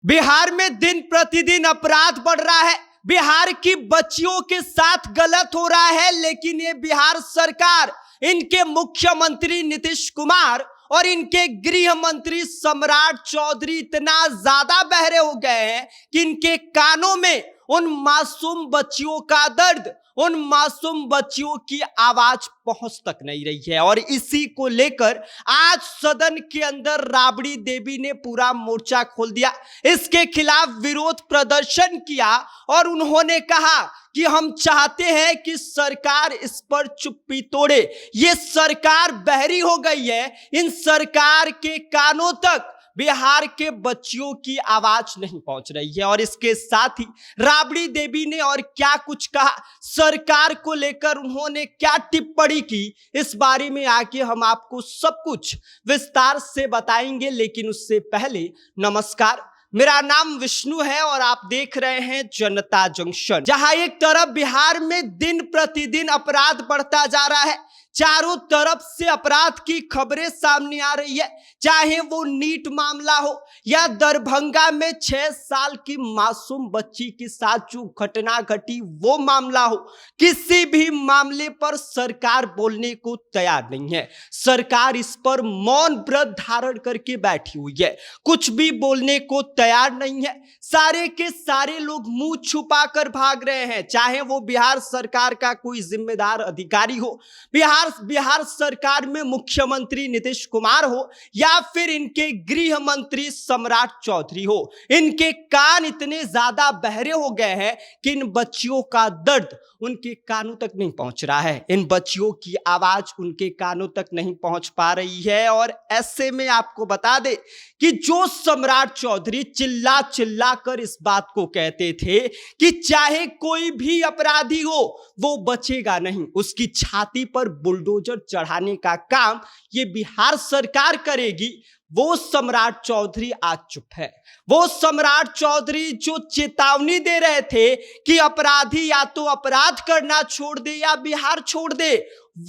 बिहार में दिन प्रतिदिन अपराध बढ़ रहा है। बिहार की बच्चियों के साथ गलत हो रहा है, लेकिन ये बिहार सरकार, इनके मुख्यमंत्री नीतीश कुमार और इनके गृह मंत्री सम्राट चौधरी इतना ज्यादा बहरे हो गए हैं कि इनके कानों में उन मासूम बच्चियों का दर्द, उन मासूम बच्चियों की आवाज पहुंच तक नहीं रही है। और इसी को लेकर आज सदन के अंदर राबड़ी देवी ने पूरा मोर्चा खोल दिया, इसके खिलाफ विरोध प्रदर्शन किया और उन्होंने कहा कि हम चाहते हैं कि सरकार इस पर चुप्पी तोड़े। ये सरकार बहरी हो गई है, इन सरकार के कानों तक बिहार के बच्चियों की आवाज नहीं पहुंच रही है। और इसके साथ ही राबड़ी देवी ने और क्या कुछ कहा, सरकार को लेकर उन्होंने क्या टिप्पणी की, इस बारे में आके हम आपको सब कुछ विस्तार से बताएंगे। लेकिन उससे पहले नमस्कार, मेरा नाम विष्णु है और आप देख रहे हैं जनता जंक्शन। जहां एक तरफ बिहार में दिन प्रतिदिन अपराध बढ़ता जा रहा है, चारों तरफ से अपराध की खबरें सामने आ रही है, चाहे वो नीट मामला हो या दरभंगा में 6 साल की मासूम बच्ची के साथ जो घटना घटी वो मामला हो, किसी भी मामले पर सरकार बोलने को तैयार नहीं है। सरकार इस पर मौन व्रत धारण करके बैठी हुई है, कुछ भी बोलने को तैयार नहीं है। सारे के सारे लोग मुंह छुपा कर भाग रहे हैं, चाहे वो बिहार सरकार का कोई जिम्मेदार अधिकारी हो, बिहार सरकार में मुख्यमंत्री नीतीश कुमार हो या फिर इनके गृह मंत्री सम्राट चौधरी हो। इनके कान इतने ज्यादा बहरे हो गए हैं कि इन बच्चियों का दर्द उनके कानों तक नहीं पहुंच रहा है, इन बच्चियों की आवाज उनके कानों तक नहीं पहुंच पा रही है। और ऐसे में आपको बता दे कि जो सम्राट चौधरी चिल्ला चिल्ला कर इस बात को कहते थे कि चाहे कोई भी अपराधी हो वो बचेगा नहीं, उसकी छाती पर बुलडोजर चढ़ाने का काम ये बिहार सरकार करेगी, वो सम्राट चौधरी आज चुप है। वो सम्राट चौधरी जो चेतावनी दे रहे थे कि अपराधी या तो अपराध करना छोड़ दे या बिहार छोड़ दे,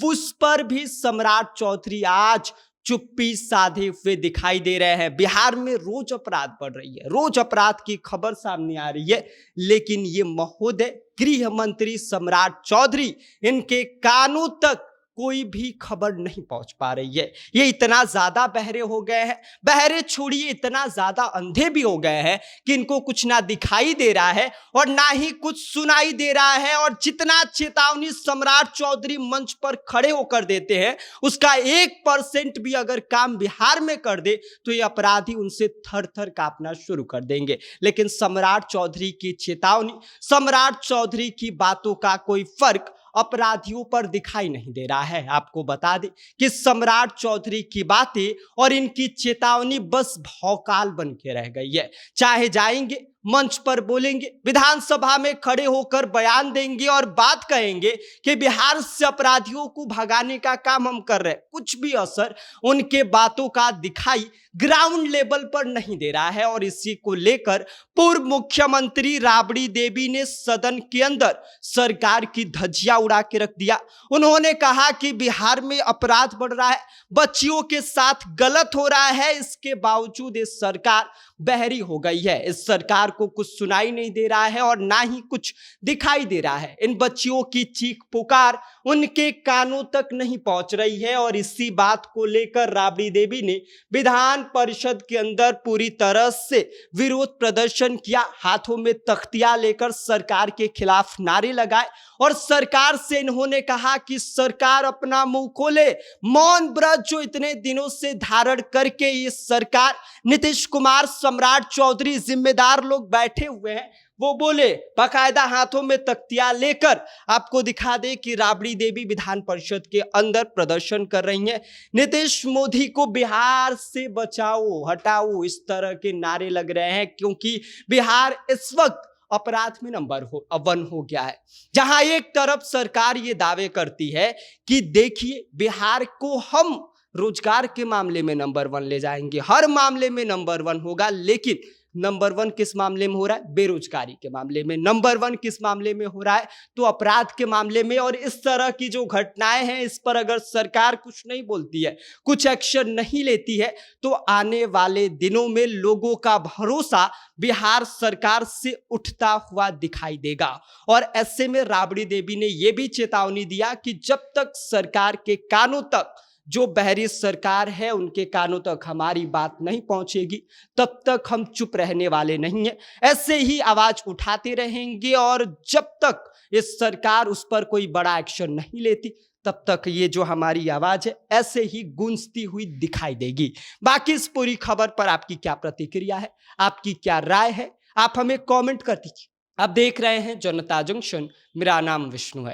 उस पर भी सम्राट चौधरी आज चुप्पी साधे हुए दिखाई दे रहे हैं। बिहार में रोज अपराध बढ़ रही है, रोज अपराध की खबर सामने आ रही है, लेकिन ये महोदय गृह मंत्री सम्राट चौधरी, इनके कानों तक कोई भी खबर नहीं पहुंच पा रही है। ये इतना ज्यादा बहरे हो गए हैं, बहरे छोड़िए इतना ज्यादा अंधे भी हो गए हैं कि इनको कुछ ना दिखाई दे रहा है और ना ही कुछ सुनाई दे रहा है। और जितना चेतावनी सम्राट चौधरी मंच पर खड़े होकर देते हैं, उसका 1% भी अगर काम बिहार में कर दे तो ये अपराधी उनसे थर थर कांपना शुरू कर देंगे। लेकिन सम्राट चौधरी की चेतावनी, सम्राट चौधरी की बातों का कोई फर्क अपराधियों पर दिखाई नहीं दे रहा है। आपको बता दें कि सम्राट चौधरी की बातें और इनकी चेतावनी बस भौकाल बन के रह गई है। चाहे जाएंगे, मंच पर बोलेंगे, विधानसभा में खड़े होकर बयान देंगे और बात कहेंगे कि बिहार से अपराधियों को भगाने का काम हम कर रहे हैं, कुछ भी असर उनके बातों का दिखाई ग्राउंड लेवल पर नहीं दे रहा है। और इसी को लेकर पूर्व मुख्यमंत्री राबड़ी देवी ने सदन के अंदर सरकार की धज्जियां उड़ा के रख दिया। उन्होंने कहा कि बिहार में अपराध बढ़ रहा है, बच्चियों के साथ गलत हो रहा है, इसके बावजूद ये सरकार बहरी हो गई है। इस सरकार को कुछ सुनाई नहीं दे रहा है और ना ही कुछ दिखाई दे रहा है। इन बच्चियों की चीख पुकार उनके कानों तक नहीं पहुंच रही है। और इसी बात को लेकर राबड़ी देवी ने विधान परिषद के अंदर पूरी तरह से विरोध प्रदर्शन किया, हाथों में तख्तियां लेकर सरकार के खिलाफ नारे लगाए और सरकार से इन्होंने कहा कि सरकार अपना मुंह खोले। मौन व्रत जो इतने दिनों से धारण करके ये सरकार, नीतीश कुमार, सम्राट चौधरी, जिम्मेदार लोग बैठे हुए हैं, वो बोले, बाकायदा हाथों में तख्तियां लेकर आपको दिखा दे कि राबड़ी देवी विधान परिषद के अंदर प्रदर्शन कर रही हैं। नीतीश मोदी को बिहार से बचाओ, हटाओ, इस तरह के नारे लग रहे हैं, क्योंकि बिहार इस वक्त अपराध में नंबर 1 हो गया है। जहां एक तरफ सरकार ये दावे करती है कि देखिए बिहार को हम रोजगार के मामले में नंबर 1 ले जाएंगे, हर मामले में नंबर 1 होगा, लेकिन नंबर 1 किस मामले में हो रहा है? बेरोजगारी के मामले में। नंबर 1 किस मामले में हो रहा है? तो अपराध के मामले में। और इस तरह की जो घटनाएं हैं, इस पर अगर सरकार कुछ नहीं बोलती है, कुछ एक्शन नहीं लेती है, तो आने वाले दिनों में लोगों का भरोसा बिहार सरकार से उठता हुआ दिखाई देगा। और ऐसे में राबड़ी देवी ने यह भी चेतावनी दिया कि जब तक सरकार के कानों तक, जो बहरी सरकार है उनके कानों तक हमारी बात नहीं पहुंचेगी, तब तक हम चुप रहने वाले नहीं हैं। ऐसे ही आवाज उठाते रहेंगे और जब तक इस सरकार उस पर कोई बड़ा एक्शन नहीं लेती, तब तक ये जो हमारी आवाज है ऐसे ही गूंजती हुई दिखाई देगी। बाकी इस पूरी खबर पर आपकी क्या प्रतिक्रिया है, आपकी क्या राय है, आप हमें कमेंट कर दीजिए। आप देख रहे हैं जनता जंक्शन, मेरा नाम विष्णु है।